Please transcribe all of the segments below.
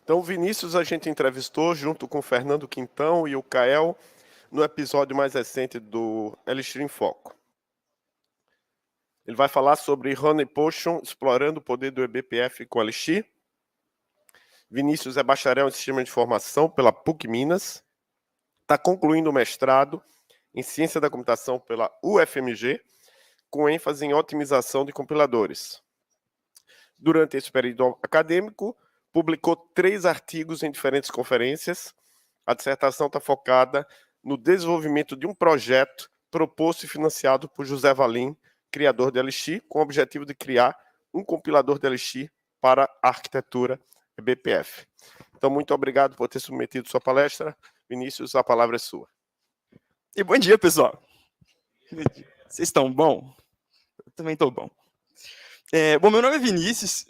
Então, o Vinícius a gente entrevistou junto com o Fernando Quintão e o Kael no episódio mais recente do Elixir em Foco. Ele vai falar sobre Honey Potion explorando o poder do eBPF com Elixir. Vinícius é bacharel em Sistema de Informação pela PUC Minas. Está concluindo o mestrado em Ciência da Computação pela UFMG, com ênfase em otimização de compiladores. Durante esse período acadêmico, publicou 3 artigos em diferentes conferências. A dissertação está focada no desenvolvimento de um projeto proposto e financiado por José Valim, criador de Elixir, com o objetivo de criar um compilador de Elixir para a arquitetura eBPF. Então, muito obrigado por ter submetido sua palestra. Vinícius, a palavra é sua. E bom dia, pessoal. Vocês estão bom? Eu também estou bom. Bom, meu nome é Vinícius,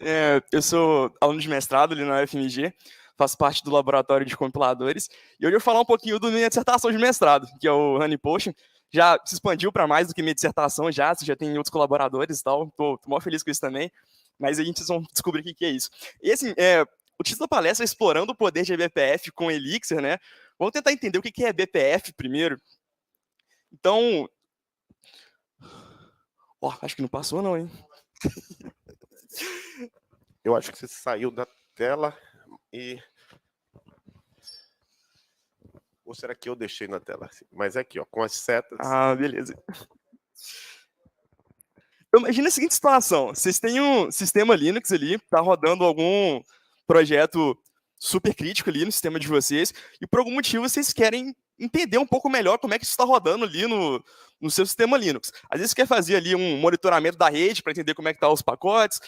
eu sou aluno de mestrado ali na UFMG, faço parte do laboratório de compiladores, e hoje eu vou falar um pouquinho da minha dissertação de mestrado, que é o Honey Potion. Já se expandiu para mais do que minha dissertação, já tem outros colaboradores e tal, tô mó feliz com isso também, mas a gente vão descobrir o que é isso. E assim, o título da palestra é Explorando o Poder de eBPF com Elixir, né? Vamos tentar entender o que é eBPF primeiro. Então, acho que não passou não, hein? Eu acho que você saiu da tela e... Ou será que eu deixei na tela? Mas é aqui, ó, com as setas. Ah, beleza. Imagina a seguinte situação. Vocês têm um sistema Linux ali, tá rodando algum projeto super crítico ali no sistema de vocês, e por algum motivo vocês querem entender um pouco melhor como é que isso está rodando ali no seu sistema Linux. Às vezes você quer fazer ali um monitoramento da rede para entender como é que estão os pacotes,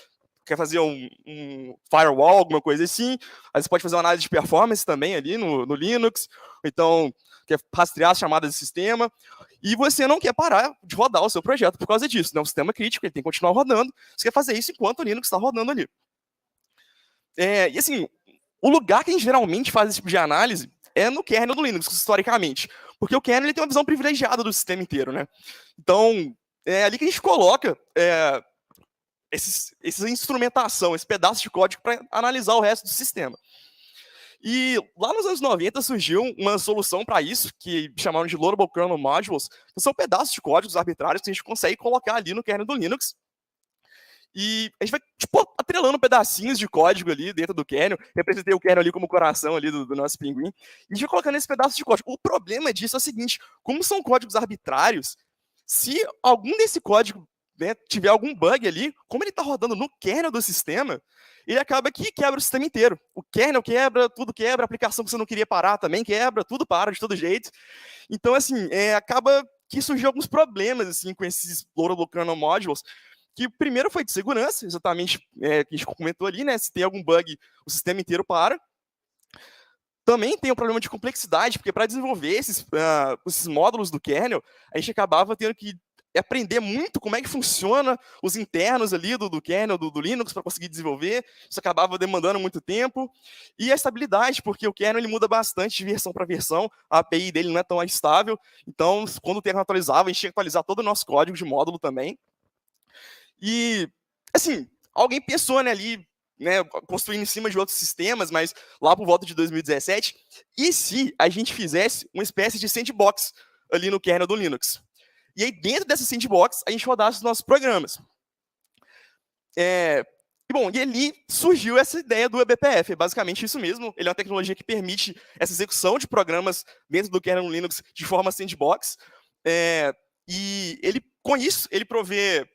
quer fazer um firewall, alguma coisa assim. Às vezes pode fazer uma análise de performance também ali no Linux, ou então quer rastrear as chamadas de sistema, e você não quer parar de rodar o seu projeto por causa disso. É um sistema crítico, ele tem que continuar rodando, você quer fazer isso enquanto o Linux está rodando ali. E assim, o lugar que a gente geralmente faz esse tipo de análise é no kernel do Linux, historicamente. Porque o kernel ele tem uma visão privilegiada do sistema inteiro, né? Então, é ali que a gente coloca essa instrumentação, esse pedaço de código para analisar o resto do sistema. E lá nos anos 90 surgiu uma solução para isso, que chamaram de Loadable Kernel Modules, que são pedaços de códigos arbitrários que a gente consegue colocar ali no kernel do Linux. E a gente vai, tipo, atrelando pedacinhos de código ali dentro do kernel. Representei o kernel ali como coração ali do nosso pinguim. E a gente vai colocando esse pedaço de código. O problema disso é o seguinte, como são códigos arbitrários, se algum desse código, né, tiver algum bug ali, como ele está rodando no kernel do sistema, ele acaba que quebra o sistema inteiro. O kernel quebra, tudo quebra, a aplicação que você não queria parar também quebra, tudo para de todo jeito. Então, assim, acaba que surgiu alguns problemas assim, com esses Loadable Kernel Modules, que o primeiro foi de segurança, exatamente que a gente comentou ali, né? Se tem algum bug, o sistema inteiro para. Também tem um problema de complexidade, porque para desenvolver esses módulos do kernel, a gente acabava tendo que aprender muito como é que funciona os internos ali do kernel, do Linux, para conseguir desenvolver. Isso acabava demandando muito tempo. E a estabilidade, porque o kernel ele muda bastante de versão para versão, a API dele não é tão estável. Então, quando o kernel atualizava, a gente tinha que atualizar todo o nosso código de módulo também. E, assim, alguém pensou, né, ali, né, construindo em cima de outros sistemas, mas lá por volta de 2017, e se a gente fizesse uma espécie de sandbox ali no kernel do Linux? E aí, dentro dessa sandbox, a gente rodasse os nossos programas. Bom, e ali surgiu essa ideia do eBPF, é basicamente isso mesmo. Ele é uma tecnologia que permite essa execução de programas dentro do kernel Linux de forma sandbox. E ele, com isso, ele provê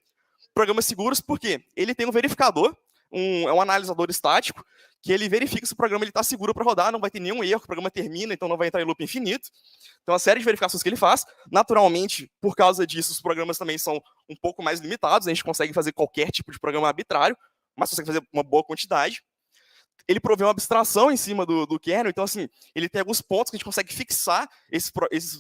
programas seguros, porque ele tem um verificador, é um analisador estático, que ele verifica se o programa está seguro para rodar, não vai ter nenhum erro, o programa termina, então não vai entrar em loop infinito. Então, uma série de verificações que ele faz. Naturalmente, por causa disso, os programas também são um pouco mais limitados, a gente consegue fazer qualquer tipo de programa arbitrário, mas consegue fazer uma boa quantidade. Ele provê uma abstração em cima do kernel, então, assim, ele tem alguns pontos que a gente consegue fixar esses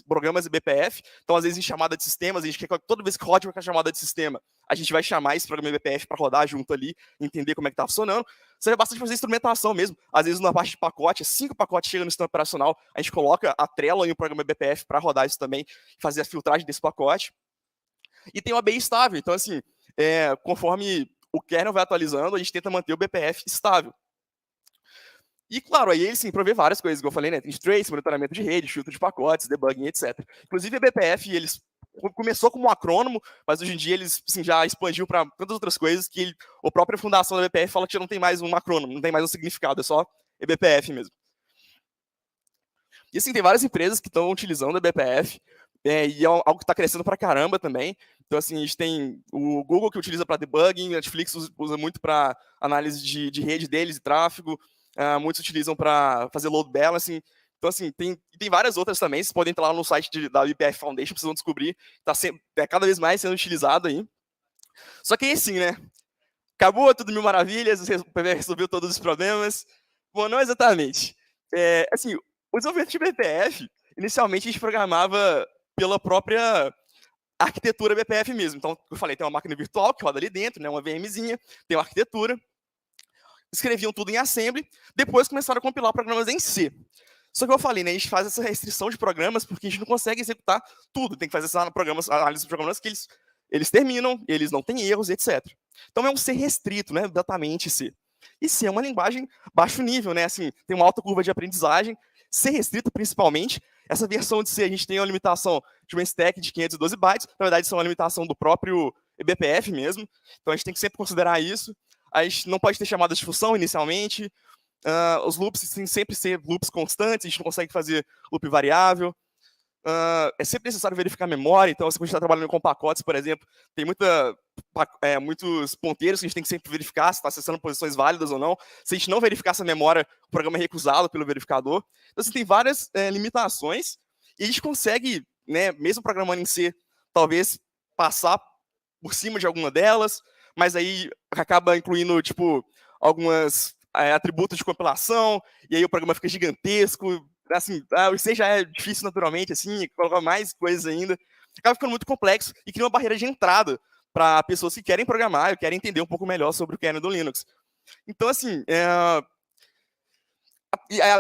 programas eBPF. Então, às vezes, em chamada de sistemas, a gente quer que toda vez que roda uma chamada de sistema, a gente vai chamar esse programa eBPF para rodar junto ali, entender como é que está funcionando. Serve bastante fazer instrumentação mesmo. Às vezes, na parte de pacote, 5 pacotes chegam no sistema operacional, a gente coloca a trela em um programa eBPF para rodar isso também, fazer a filtragem desse pacote. E tem uma ABI estável. Então, assim, conforme o kernel vai atualizando, a gente tenta manter o BPF estável. E, claro, aí ele, sim, provê várias coisas, como eu falei, né? Tem trace, monitoramento de rede, filtro de pacotes, debugging, etc. Inclusive, a BPF, eles começou como um acrônomo, mas hoje em dia eles assim, já expandiu para tantas outras coisas que a própria fundação da BPF fala que já não tem mais um acrônomo, não tem mais um significado, é só eBPF mesmo. E assim, tem várias empresas que estão utilizando a BPF, e é algo que está crescendo para caramba também. Então, assim, a gente tem o Google que utiliza para debugging, a Netflix usa muito para análise de rede deles e tráfego, muitos utilizam para fazer load balancing. Então, assim, tem várias outras também, vocês podem entrar lá no site da BPF Foundation, vocês vão descobrir, está cada vez mais sendo utilizado aí. Só que aí, assim, né? Acabou tudo mil maravilhas, o PV resolveu todos os problemas. Bom, não exatamente. Assim, o desenvolvimento de BPF, inicialmente a gente programava pela própria arquitetura BPF mesmo. Então, eu falei, tem uma máquina virtual que roda ali dentro, né, uma VMzinha, tem uma arquitetura. Escreviam tudo em assembly, depois começaram a compilar programas em C. Só que eu falei, né, a gente faz essa restrição de programas porque a gente não consegue executar tudo. Tem que fazer essa análise de programas que eles terminam, eles não têm erros, etc. Então é um C restrito, né, exatamente C. E C é uma linguagem baixo nível, né, assim, tem uma alta curva de aprendizagem. C restrito, principalmente. Essa versão de C, a gente tem uma limitação de uma stack de 512 bytes. Na verdade, isso é uma limitação do próprio eBPF mesmo. Então a gente tem que sempre considerar isso. A gente não pode ter chamadas de função inicialmente. Os loops têm sempre ser loops constantes, a gente não consegue fazer loop variável. É sempre necessário verificar a memória, então se a gente está trabalhando com pacotes, por exemplo, tem muitos ponteiros que a gente tem que sempre verificar se está acessando posições válidas ou não. Se a gente não verificar essa memória, o programa é recusado pelo verificador. Então, assim, tem várias limitações e a gente consegue, né, mesmo programando em C, talvez passar por cima de alguma delas, mas aí acaba incluindo, tipo, algumas atributos de compilação, e aí o programa fica gigantesco, assim, o C já é difícil naturalmente, assim, colocar mais coisas ainda, acaba ficando muito complexo e cria uma barreira de entrada para pessoas que querem programar e querem entender um pouco melhor sobre o kernel do Linux. Então, assim,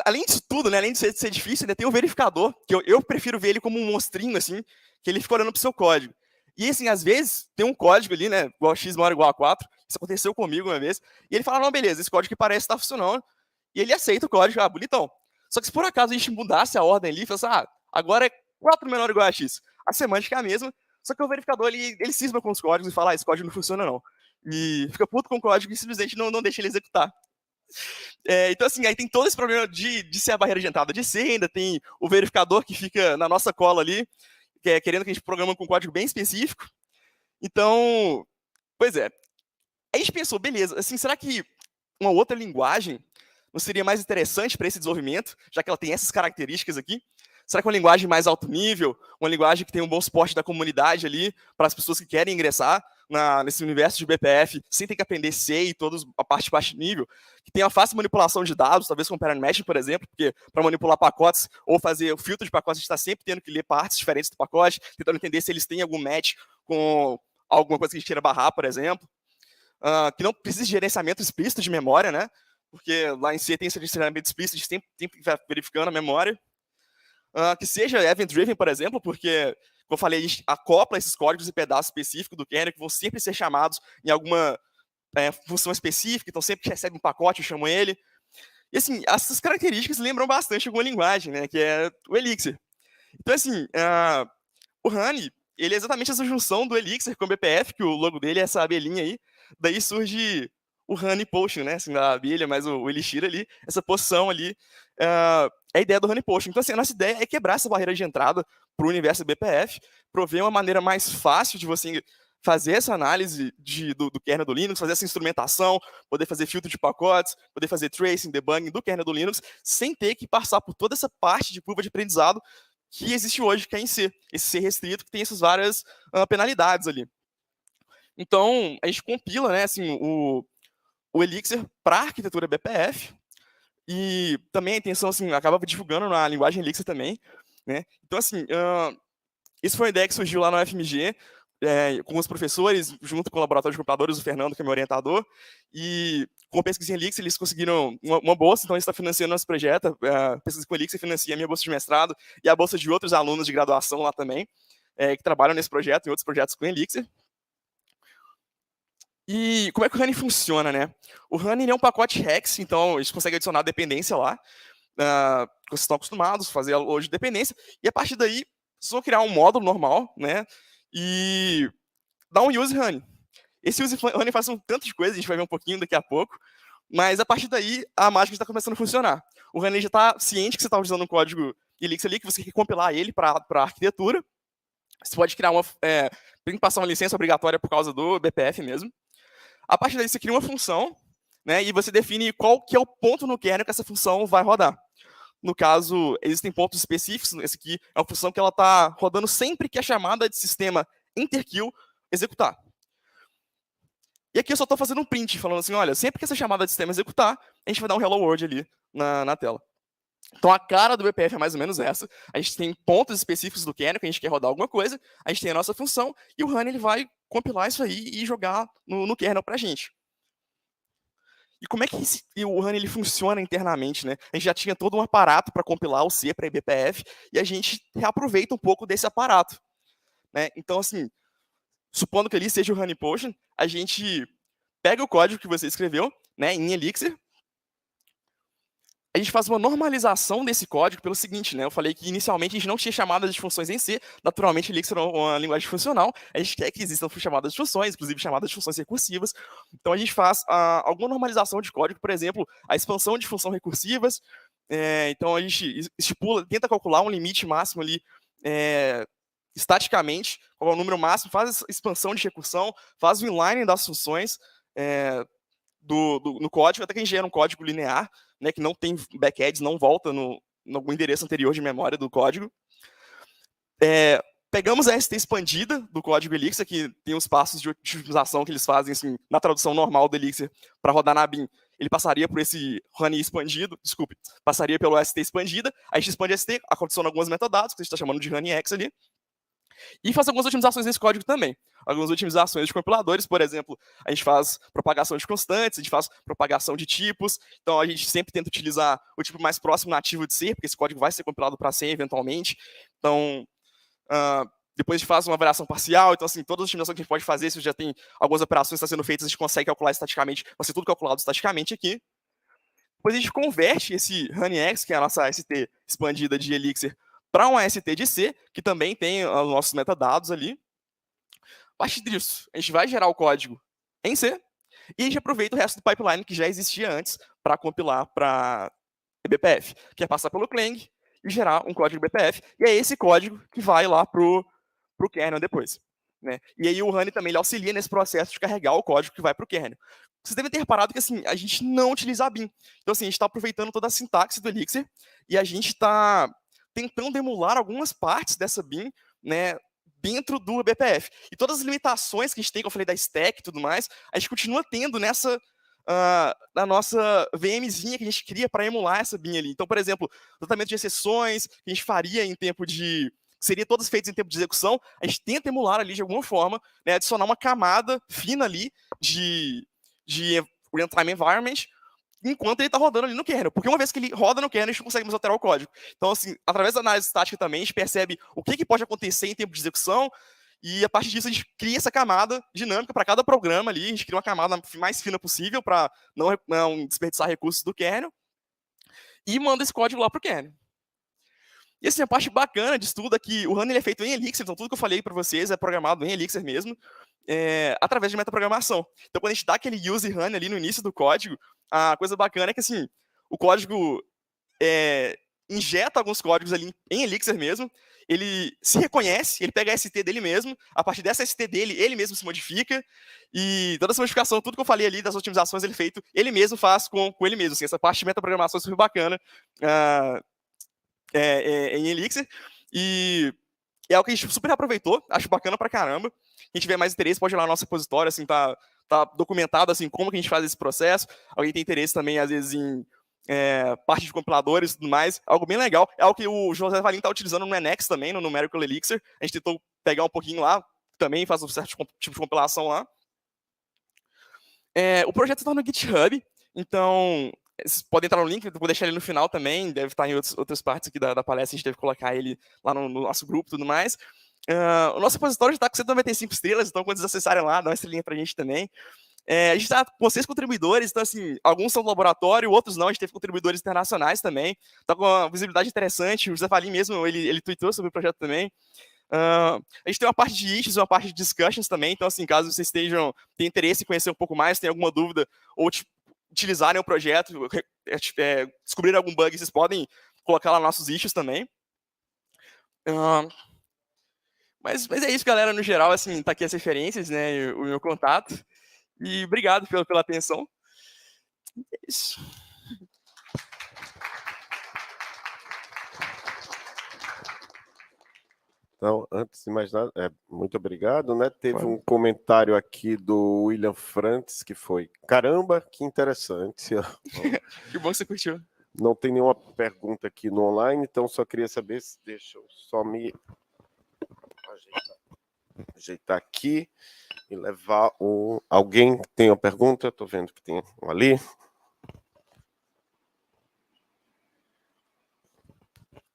além disso tudo, né, além de ser difícil, ainda tem o verificador, que eu prefiro ver ele como um monstrinho, assim, que ele fica olhando pro seu código. E, assim, às vezes, tem um código ali, né, igual x maior ou igual a 4, isso aconteceu comigo uma vez, e ele fala, não, beleza, esse código que parece estar funcionando, e ele aceita o código, bonitão. Só que se por acaso a gente mudasse a ordem ali, e falasse, agora é 4 menor ou igual a x, a semântica é a mesma, só que o verificador, ele cisma com os códigos e fala, esse código não funciona não. E fica puto com o código e simplesmente não deixa ele executar. Então, assim, aí tem todo esse problema de ser a barreira de entrada de C, ainda tem o verificador que fica na nossa cola ali, querendo que a gente programa com um código bem específico. Então, pois é. Aí a gente pensou, beleza, assim, será que uma outra linguagem não seria mais interessante para esse desenvolvimento, já que ela tem essas características aqui? Será que uma linguagem mais alto nível, uma linguagem que tem um bom suporte da comunidade ali, para as pessoas que querem ingressar nesse universo de BPF, sem ter que aprender C e toda a parte de baixo nível, que tem uma fácil manipulação de dados, talvez com pattern matching, por exemplo, porque para manipular pacotes ou fazer o filtro de pacotes, a gente está sempre tendo que ler partes diferentes do pacote, tentando entender se eles têm algum match com alguma coisa que a gente queira barrar, por exemplo. Que não precisa de gerenciamento explícito de memória, né? Porque lá em C tem esse gerenciamento explícito, a gente sempre vai verificando a memória. Que seja event-driven, por exemplo, porque, como eu falei, a gente acopla esses códigos e pedaços específicos do kernel que vão sempre ser chamados em alguma função específica, então sempre que recebe um pacote, eu chamo ele. E, assim, essas características lembram bastante alguma linguagem, né, que é o Elixir. Então, assim, o Honey, ele é exatamente essa junção do Elixir com o BPF, que o logo dele é essa abelhinha aí, daí surge o Honey Potion, né, assim, da abelha, mas o Elixir ali, essa poção ali, é a ideia do Honey Potion. Então, assim, a nossa ideia é quebrar essa barreira de entrada para o universo BPF, prover uma maneira mais fácil de você fazer essa análise do kernel do Linux, fazer essa instrumentação, poder fazer filtro de pacotes, poder fazer tracing, debugging do kernel do Linux, sem ter que passar por toda essa parte de curva de aprendizado que existe hoje, que é em C, esse C restrito, que tem essas várias penalidades ali. Então, a gente compila, né, assim, o Elixir para a arquitetura BPF, e também a intenção, assim, acaba divulgando na linguagem Elixir também, né? Então, assim, isso foi uma ideia que surgiu lá no UFMG, com os professores, junto com o laboratório de computadores, o Fernando, que é meu orientador, e com a pesquisa em Elixir, eles conseguiram uma bolsa, então eles estão financiando nosso projeto, a pesquisa com Elixir financia a minha bolsa de mestrado e a bolsa de outros alunos de graduação lá também, que trabalham nesse projeto e outros projetos com Elixir. E como é que o Honey funciona, né? O Honey é um pacote Hex, então a gente consegue adicionar dependência lá, que vocês estão acostumados a fazer hoje de dependência, e a partir daí, vocês vão criar um módulo normal, né? E dar um use Honey. Esse use Honey faz um tanto de coisa, a gente vai ver um pouquinho daqui a pouco, mas a partir daí, a mágica está começando a funcionar. O Honey já está ciente que você está usando um código Elixir ali, que você quer compilar ele para a arquitetura. Você pode criar tem que passar uma licença obrigatória por causa do BPF mesmo. A partir daí, você cria uma função, né, e você define qual que é o ponto no kernel que essa função vai rodar. No caso, existem pontos específicos. Esse aqui é uma função que ela está rodando sempre que a chamada de sistema interkill executar. E aqui eu só estou fazendo um print, falando assim, olha, sempre que essa chamada de sistema executar, a gente vai dar um hello world ali na tela. Então a cara do BPF é mais ou menos essa. A gente tem pontos específicos do kernel que a gente quer rodar alguma coisa, a gente tem a nossa função, e o Honey ele vai compilar isso aí e jogar no kernel para a gente. E como é que o Honey ele funciona internamente, né? A gente já tinha todo um aparato para compilar o C para BPF, e a gente reaproveita um pouco desse aparato, né? Então, assim, supondo que ali seja o Honey Potion, a gente pega o código que você escreveu, né, em Elixir, a gente faz uma normalização desse código pelo seguinte, né? Eu falei que inicialmente a gente não tinha chamadas de funções em C, naturalmente Elixir é uma linguagem funcional, a gente quer que existam chamadas de funções, inclusive chamadas de funções recursivas. Então a gente faz alguma normalização de código, por exemplo, a expansão de funções recursivas. Então a gente estipula, tenta calcular um limite máximo ali estaticamente, qual é o número máximo, faz a expansão de recursão, faz o inline das funções no código, até que a gente gera um código linear, né, que não tem backends, não volta no algum endereço anterior de memória do código. Pegamos a ST expandida do código Elixir, que tem os passos de otimização que eles fazem assim, na tradução normal do Elixir para rodar na BIM. Ele passaria por esse Honey expandido, passaria pelo ST expandida, a gente expande ST, adiciona alguns metadados, que a gente está chamando de HoneyX ali, e faz algumas otimizações nesse código também. Algumas otimizações de compiladores, por exemplo, a gente faz propagação de constantes, a gente faz propagação de tipos, então a gente sempre tenta utilizar o tipo mais próximo nativo de C, porque esse código vai ser compilado para C eventualmente. Então, depois a gente faz uma variação parcial, então assim, todas as otimizações que a gente pode fazer, se já tem algumas operações que estão sendo feitas, a gente consegue calcular estaticamente, vai ser tudo calculado estaticamente aqui. Depois a gente converte esse HoneyX, que é a nossa ST expandida de Elixir, para uma ST de C, que também tem os nossos metadados ali. A partir disso, a gente vai gerar o código em C, e a gente aproveita o resto do pipeline que já existia antes para compilar para BPF, que é passar pelo Clang e gerar um código BPF, e é esse código que vai lá para o kernel depois. Né? E aí o Honey também ele auxilia nesse processo de carregar o código que vai para o kernel. Vocês devem ter reparado que assim, a gente não utiliza a BIM. Então assim, a gente está aproveitando toda a sintaxe do Elixir e a gente está tentando emular algumas partes dessa BIM, né, dentro do BPF. E todas as limitações que a gente tem, que eu falei da stack e tudo mais, a gente continua tendo nessa na nossa VMzinha que a gente cria para emular essa BIM ali. Então, por exemplo, tratamento de exceções que a gente faria em tempo de seria todas feitas em tempo de execução, a gente tenta emular ali de alguma forma, né, adicionar uma camada fina ali de real-time environment, enquanto ele está rodando ali no kernel. Porque uma vez que ele roda no kernel, a gente consegue mais alterar o código. Então, assim, através da análise estática também, a gente percebe o que pode acontecer em tempo de execução, e a partir disso a gente cria essa camada dinâmica para cada programa ali, a gente cria uma camada mais fina possível para não desperdiçar recursos do kernel, e manda esse código lá para o kernel. E assim, a parte bacana disso tudo é que o Honey é feito em Elixir, então tudo que eu falei para vocês é programado em Elixir mesmo, através de metaprogramação. Então quando a gente dá aquele use Honey ali no início do código, a coisa bacana é que assim, o código injeta alguns códigos ali em Elixir mesmo, ele se reconhece, ele pega a ST dele mesmo, a partir dessa ST dele, ele mesmo se modifica, e toda essa modificação, tudo que eu falei ali das otimizações, ele mesmo faz com ele mesmo. Assim, essa parte de metaprogramação é super bacana em Elixir, e é algo que a gente super aproveitou, acho bacana pra caramba. Quem tiver mais interesse pode ir lá no nosso repositório, assim, tá documentado assim, como que a gente faz esse processo. Alguém tem interesse também, às vezes, em parte de compiladores e tudo mais, algo bem legal. É algo que o José Valim está utilizando no NX também, no Numerical Elixir. A gente tentou pegar um pouquinho lá, também faz um certo tipo de compilação lá. O projeto está no GitHub, então vocês podem entrar no link, eu vou deixar ele no final também, deve estar em outras partes aqui da palestra, a gente deve colocar ele lá no nosso grupo e tudo mais. O nosso repositório já está com 195 estrelas, então quando vocês acessarem lá, dá uma estrelinha pra gente também. A gente está com 6 contribuidores, então, assim, alguns são do laboratório, outros não. A gente teve contribuidores internacionais também. Está com uma visibilidade interessante. O José Valim mesmo, ele tweetou sobre o projeto também. A gente tem uma parte de issues, uma parte de discussions também. Então, assim, caso vocês tenham interesse em conhecer um pouco mais, tem alguma dúvida, ou utilizarem o projeto, descobrir algum bug, vocês podem colocar lá nossos issues também. Mas é isso, galera, no geral, assim, tá aqui as referências, né, o meu contato. E obrigado pela atenção. É isso. Então, antes de mais nada, muito obrigado, né? Teve um comentário aqui do William Frantz, que foi, caramba, que interessante. Que bom que você curtiu. Não tem nenhuma pergunta aqui no online, então só queria saber se deixa eu só me ajeitar aqui e levar alguém que tem uma pergunta. Estou vendo que tem um ali.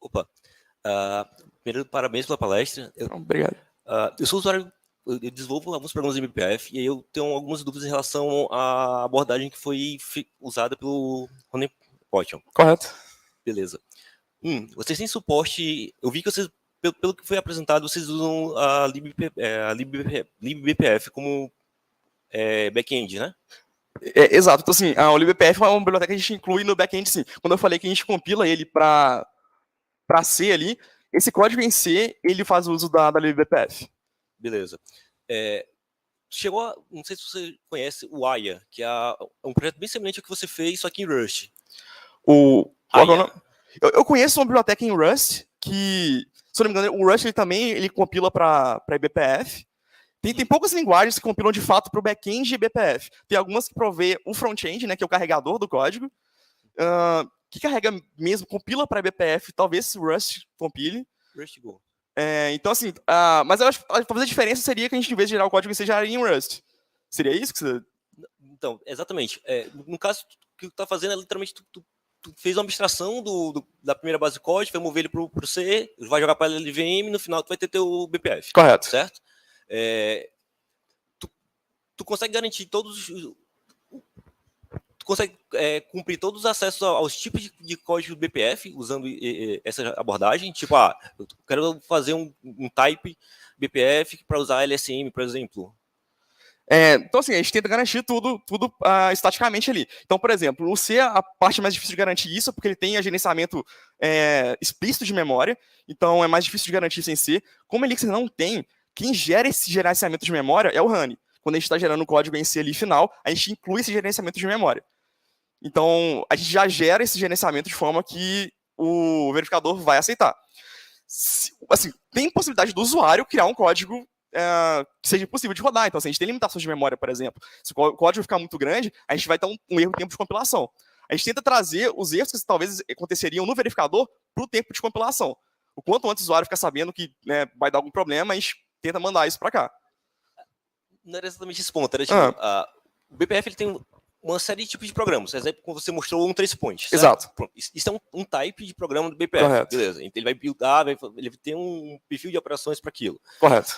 Opa. Primeiro, parabéns pela palestra. Obrigado. Eu sou usuário, eu desenvolvo alguns programas de MPF e aí eu tenho algumas dúvidas em relação à abordagem que foi usada pelo Ronnie Potion. Correto. Beleza. Vocês têm suporte... Eu vi que vocês, pelo que foi apresentado, vocês usam a libbpf como back-end, né? Exato. Então, assim, o libbpf é uma biblioteca que a gente inclui no back-end, sim. Quando eu falei que a gente compila ele para C ali, esse código em C, ele faz uso da libbpf. Beleza. Não sei se você conhece o Aya, que é um projeto bem semelhante ao que você fez, só que em Rust. Eu conheço uma biblioteca em Rust que, se eu não me engano, o Rust ele compila para eBPF. Tem poucas linguagens que compilam de fato para o back-end de eBPF. Tem algumas que provê o front-end, né, que é o carregador do código, que carrega mesmo, compila para eBPF, talvez o Rust compile. Rust Go. Então, assim, mas eu acho que talvez a diferença seria que a gente, em vez de gerar o código, seja em Rust. Seria isso que você... Então, exatamente. No caso, o que tu tá fazendo é literalmente tu fez uma abstração da primeira base de código, vai mover ele para o C, vai jogar para a LVM, no final tu vai ter teu BPF. Correto. Certo? Tu consegue garantir todos... Tu consegue cumprir todos os acessos aos tipos de código do BPF usando essa abordagem? Tipo, eu quero fazer um type BPF para usar LSM, por exemplo. Então, assim, a gente tenta garantir tudo estaticamente ali. Então, por exemplo, o C, a parte mais difícil de garantir isso, porque ele tem gerenciamento explícito de memória, então é mais difícil de garantir isso em C. Como o Elixir não tem, quem gera esse gerenciamento de memória é o Honey. Quando a gente está gerando o código em C ali final, a gente inclui esse gerenciamento de memória. Então, a gente já gera esse gerenciamento de forma que o verificador vai aceitar. Assim, tem possibilidade do usuário criar um código que seja possível de rodar. Então, se a gente tem limitações de memória, por exemplo, se o código ficar muito grande, a gente vai ter um erro de tempo de compilação. A gente tenta trazer os erros que talvez aconteceriam no verificador para o tempo de compilação. O quanto antes o usuário ficar sabendo que vai dar algum problema, a gente tenta mandar isso para cá. Não era exatamente esse ponto. Era, tipo, o BPF ele tem uma série de tipos de programas. Por exemplo, quando você mostrou um trace point. Exato. Isso é um type de programa do BPF. Correto. Beleza. Então, ele vai buildar, ele tem um perfil de operações para aquilo. Correto.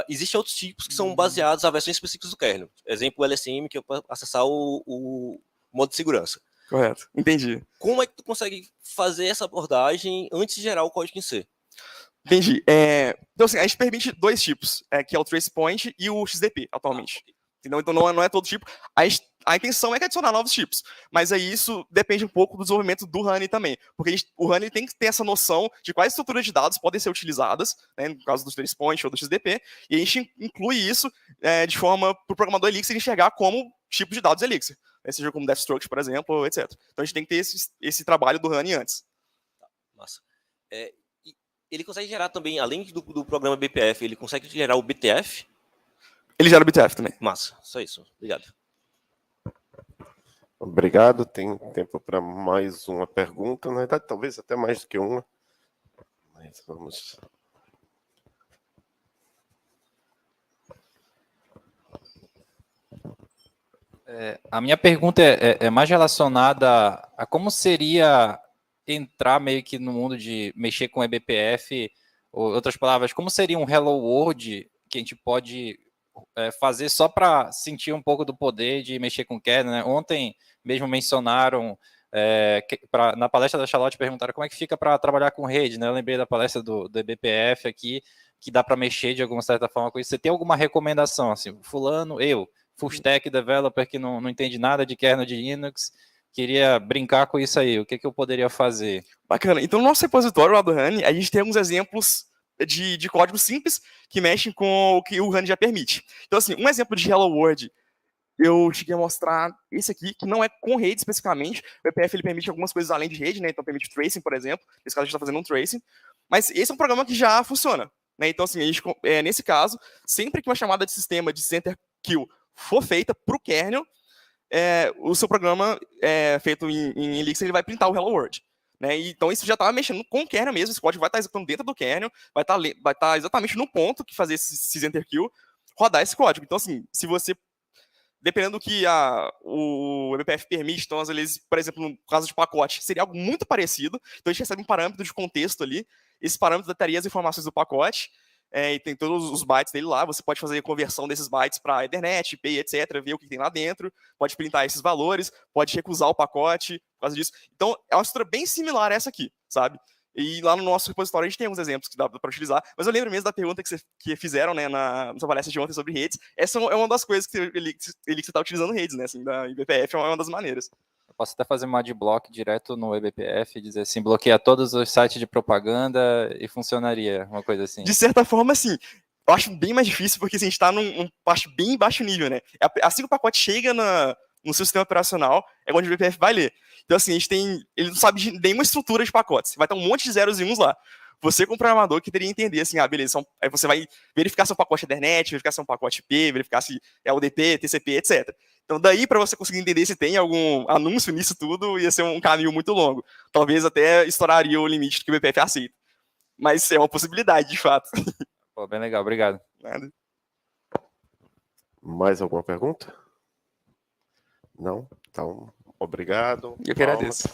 Existem outros tipos que são baseados a versões específicas do kernel. Exemplo, o LSM, que é para acessar o modo de segurança. Correto. Entendi. Como é que tu consegue fazer essa abordagem antes de gerar o código em C? Entendi. Então, assim, a gente permite dois tipos, que é o trace point e o XDP, atualmente. Então, não é todo tipo. A intenção é adicionar novos tipos, mas aí isso depende um pouco do desenvolvimento do Honey também, porque o Honey tem que ter essa noção de quais estruturas de dados podem ser utilizadas, né, no caso do trace point ou do XDP, e a gente inclui isso de forma para o programador Elixir enxergar como tipo de dados Elixir, né, seja como Death Struct, por exemplo, etc. Então a gente tem que ter esse trabalho do Honey antes. Massa. Ele consegue gerar também, além do programa BPF, ele consegue gerar o BTF? Ele gera o BTF também. Massa, só isso. Obrigado. Obrigado. Tem tempo para mais uma pergunta. Na verdade, talvez até mais do que uma. Mas vamos... A minha pergunta é mais relacionada a como seria entrar meio que no mundo de mexer com eBPF, ou outras palavras, como seria um Hello World que a gente pode fazer só para sentir um pouco do poder de mexer com kernel, né? Ontem mesmo mencionaram, na palestra da Charlotte perguntaram como é que fica para trabalhar com rede, né? Eu lembrei da palestra do eBPF aqui, que dá para mexer de alguma certa forma com isso. Você tem alguma recomendação, assim, fulano, full stack developer que não entende nada de kernel de Linux, queria brincar com isso aí, o que eu poderia fazer? Bacana. Então, no nosso repositório lá do Honey, a gente tem alguns exemplos de código simples que mexem com o que o Honey já permite. Então, assim, um exemplo de Hello World, eu cheguei a mostrar esse aqui, que não é com rede especificamente. O EPF ele permite algumas coisas além de rede, né? Então, permite tracing, por exemplo. Nesse caso, a gente está fazendo um tracing. Mas esse é um programa que já funciona. Né? Então, assim, nesse caso, sempre que uma chamada de sistema de center kill for feita para o kernel, o seu programa feito em Elixir ele vai printar o Hello World. Né? Então, isso já está mexendo com o kernel mesmo. Esse código vai estar executando dentro do kernel, vai estar exatamente no ponto que fazer esse enter kill rodar esse código. Então, assim, se você, dependendo do que o eBPF permite, então, às vezes, por exemplo, no caso de pacote, seria algo muito parecido. Então, a gente recebe um parâmetro de contexto ali. Esse parâmetro daria as informações do pacote. E tem todos os bytes dele lá, você pode fazer a conversão desses bytes para Ethernet, IP, etc., ver o que tem lá dentro, pode printar esses valores, pode recusar o pacote por causa disso. Então, é uma estrutura bem similar a essa aqui, sabe? E lá no nosso repositório a gente tem alguns exemplos que dá para utilizar, mas eu lembro mesmo da pergunta que fizeram, né, na nossa palestra de ontem sobre redes. Essa é uma das coisas que ele está utilizando redes, né, assim, da IBPF é uma das maneiras. Posso até fazer uma adblock direto no eBPF e dizer assim, bloquear todos os sites de propaganda e funcionaria, uma coisa assim. De certa forma, sim. Eu acho bem mais difícil porque assim, a gente está num parte bem baixo nível, né? Assim que o pacote chega no seu sistema operacional, é onde o eBPF vai ler. Então, assim, ele não sabe de nenhuma estrutura de pacotes. Vai estar um monte de zeros e uns lá. Você, como programador, que teria que entender assim, beleza, aí você vai verificar se é um pacote Ethernet, verificar se é um pacote IP, verificar se é UDP, TCP, etc. Então, daí, para você conseguir entender se tem algum anúncio nisso tudo, ia ser um caminho muito longo. Talvez até estouraria o limite que o eBPF aceita. Mas é uma possibilidade, de fato. Pô, bem legal, obrigado. Nada. Mais alguma pergunta? Não? Então, obrigado. Eu que agradeço.